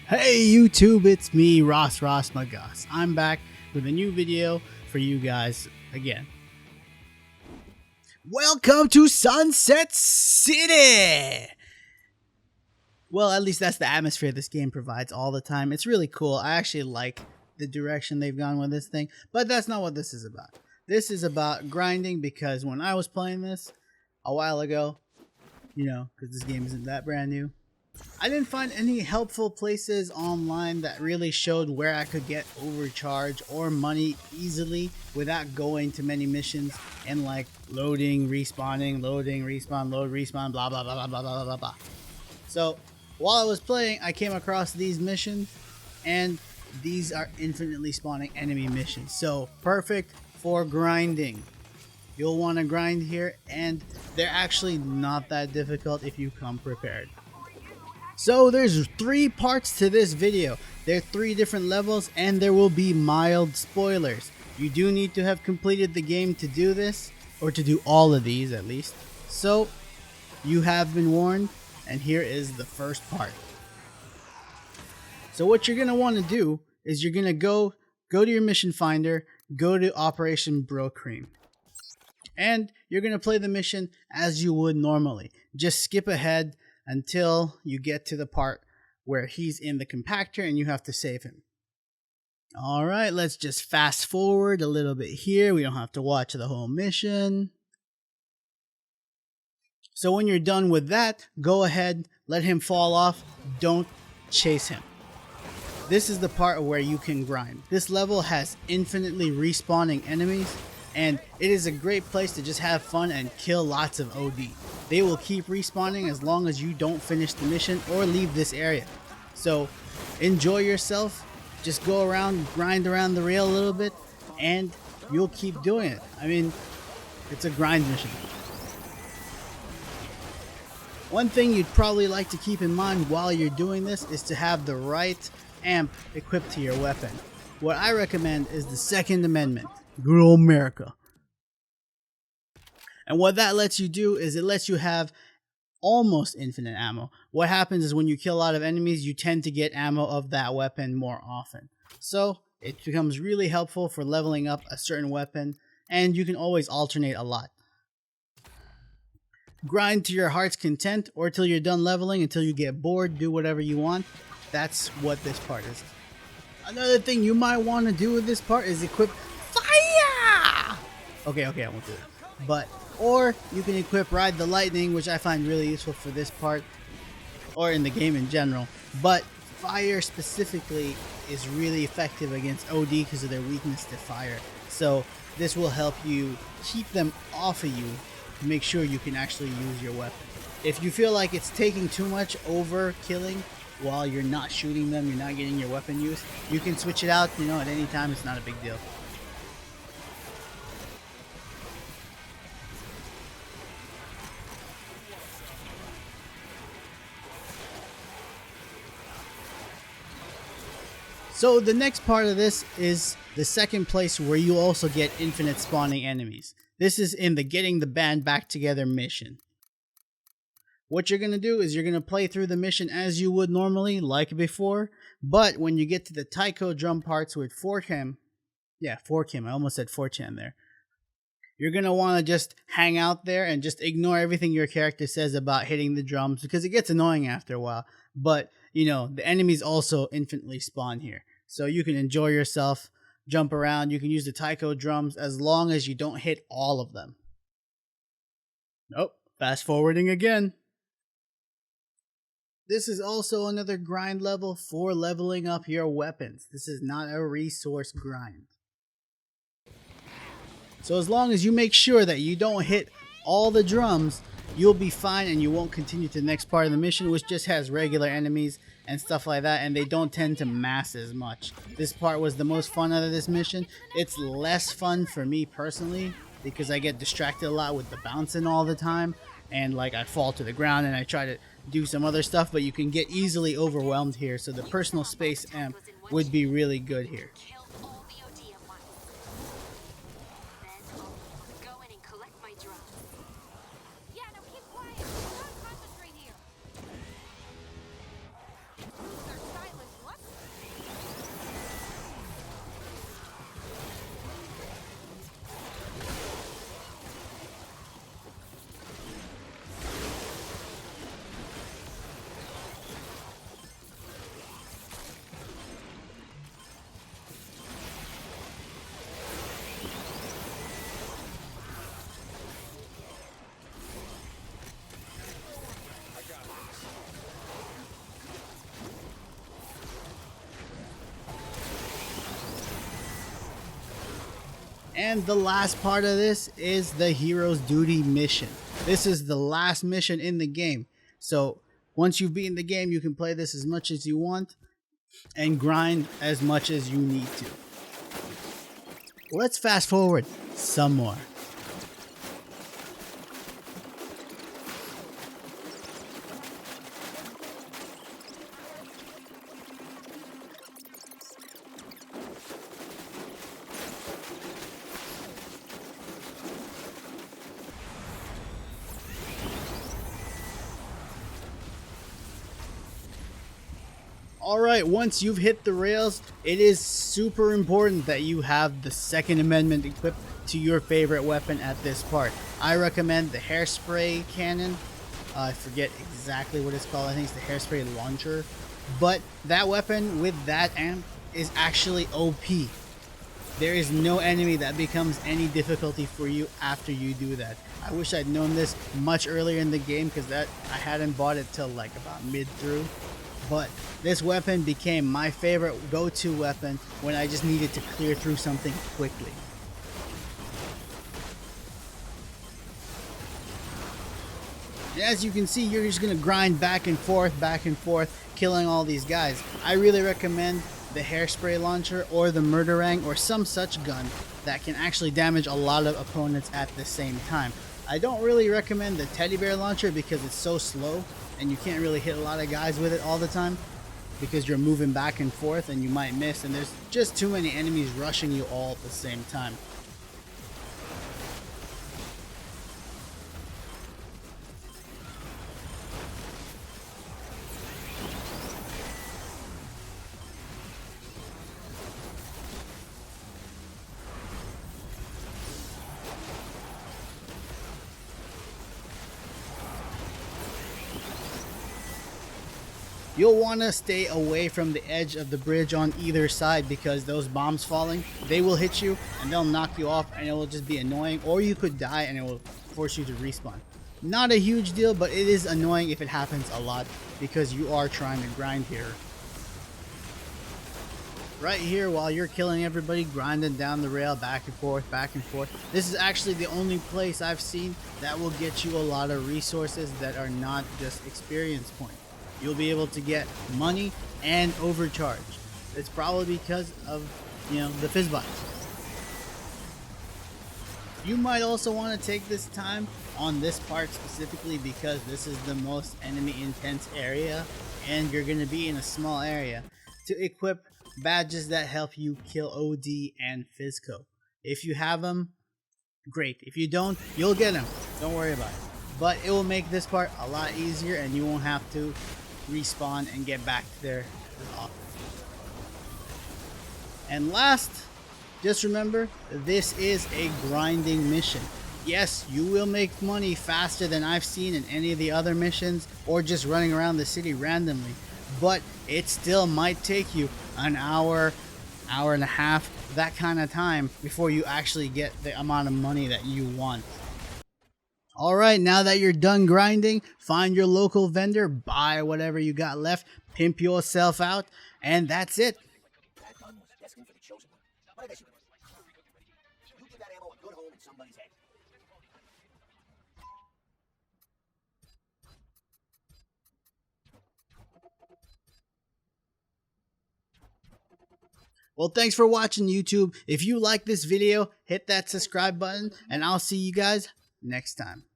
Hey YouTube, it's me, Ross Magus. I'm back with a new video for you guys again. Welcome to Sunset City! Well, at least that's the atmosphere this game provides all the time. It's really cool. I actually like the direction they've gone with this thing, but that's not what this is about. This is about grinding because when I was playing this a while ago, because this game isn't that brand new, I didn't find any helpful places online that really showed where I could get overcharge or money easily without going to many missions and like loading, respawning, loading, respawn, load, respawn, blah blah blah blah blah blah blah blah. So while I was playing, I came across these missions, and these are infinitely spawning enemy missions. So perfect for grinding. You'll want to grind here, and they're actually not that difficult if you come prepared. So there's 3 parts to this video. There are 3 different levels, and there will be mild spoilers. You do need to have completed the game to do this, or to do all of these at least. So you have been warned, and here is the first part. So what you're going to want to do is you're going to go to your mission finder, go to Operation Bryllcream. And you're going to play the mission as you would normally. Just skip ahead until you get to the part where he's in the compactor and you have to save him. Alright, let's just fast forward a little bit here. We don't have to watch the whole mission. So when you're done with that, go ahead, let him fall off. Don't chase him. This is the part where you can grind. This level has infinitely respawning enemies, and it is a great place to just have fun and kill lots of OD. They will keep respawning as long as you don't finish the mission or leave this area. So enjoy yourself, just go around, grind around the rail a little bit, and you'll keep doing it. I mean, it's a grind mission. One thing you'd probably like to keep in mind while you're doing this is to have the right amp equipped to your weapon. What I recommend is the Second Amendment. Good old America. And what that lets you do is it lets you have almost infinite ammo. What happens is when you kill a lot of enemies, you tend to get ammo of that weapon more often. So it becomes really helpful for leveling up a certain weapon, and you can always alternate a lot. Grind to your heart's content or till you're done leveling, until you get bored, do whatever you want. That's what this part is. Another thing you might want to do with this part is equip fire! Okay, I won't do that. Or you can equip Ride the Lightning, which I find really useful for this part, or in the game in general. But fire specifically is really effective against OD because of their weakness to fire. So this will help you keep them off of you to make sure you can actually use your weapon. If you feel like it's taking too much over killing while you're not shooting them, you're not getting your weapon used, you can switch it out, at any time. It's not a big deal. So the next part of this is the second place where you also get infinite spawning enemies. This is in the Getting the Band Back Together mission. What you're going to do is you're going to play through the mission as you would normally, like before, but when you get to the taiko drum parts with 4chan, I almost said 4chan there, you're going to want to just hang out there and just ignore everything your character says about hitting the drums, because it gets annoying after a while. But, the enemies also infinitely spawn here. So you can enjoy yourself, jump around, you can use the taiko drums as long as you don't hit all of them. Nope, fast forwarding again. This is also another grind level for leveling up your weapons. This is not a resource grind. So as long as you make sure that you don't hit all the drums, you'll be fine and you won't continue to the next part of the mission, which just has regular enemies and stuff like that, and they don't tend to mass as much. This part was the most fun out of this mission. It's less fun for me personally because I get distracted a lot with the bouncing all the time, and I fall to the ground and I try to do some other stuff, but you can get easily overwhelmed here, so the personal space amp would be really good here. And the last part of this is the Hero's Duty mission. This is the last mission in the game. So once you've beaten the game, you can play this as much as you want and grind as much as you need to. Let's fast forward some more. Alright, once you've hit the rails, it is super important that you have the Second Amendment equipped to your favorite weapon at this part. I recommend the hairspray cannon. I forget exactly what it's called. I think it's the hairspray launcher. But that weapon with that amp is actually OP. There is no enemy that becomes any difficulty for you after you do that. I wish I'd known this much earlier in the game because I hadn't bought it till like about mid through. But this weapon became my favorite go-to weapon when I just needed to clear through something quickly. And as you can see, you're just going to grind back and forth, killing all these guys. I really recommend the hairspray launcher or the murderang or some such gun that can actually damage a lot of opponents at the same time. I don't really recommend the teddy bear launcher because it's so slow and you can't really hit a lot of guys with it all the time because you're moving back and forth and you might miss, and there's just too many enemies rushing you all at the same time. You'll want to stay away from the edge of the bridge on either side because those bombs falling, they will hit you and they'll knock you off and it will just be annoying, or you could die and it will force you to respawn. Not a huge deal, but it is annoying if it happens a lot because you are trying to grind here. Right here, while you're killing everybody, grinding down the rail back and forth, this is actually the only place I've seen that will get you a lot of resources that are not just experience points. You'll be able to get money and overcharge. It's probably because of, the fizzbots. You might also want to take this time on this part specifically because this is the most enemy intense area and you're going to be in a small area, to equip badges that help you kill OD and Fizzco. If you have them, great. If you don't, you'll get them. Don't worry about it. But it will make this part a lot easier and you won't have to respawn and get back there as often. And last, just remember, this is a grinding mission. Yes, you will make money faster than I've seen in any of the other missions or just running around the city randomly, but it still might take you an hour, hour and a half, that kind of time before you actually get the amount of money that you want. Alright, now that you're done grinding, find your local vendor, buy whatever you got left, pimp yourself out, and that's it. Well, thanks for watching, YouTube. If you like this video, hit that subscribe button, and I'll see you guys next time.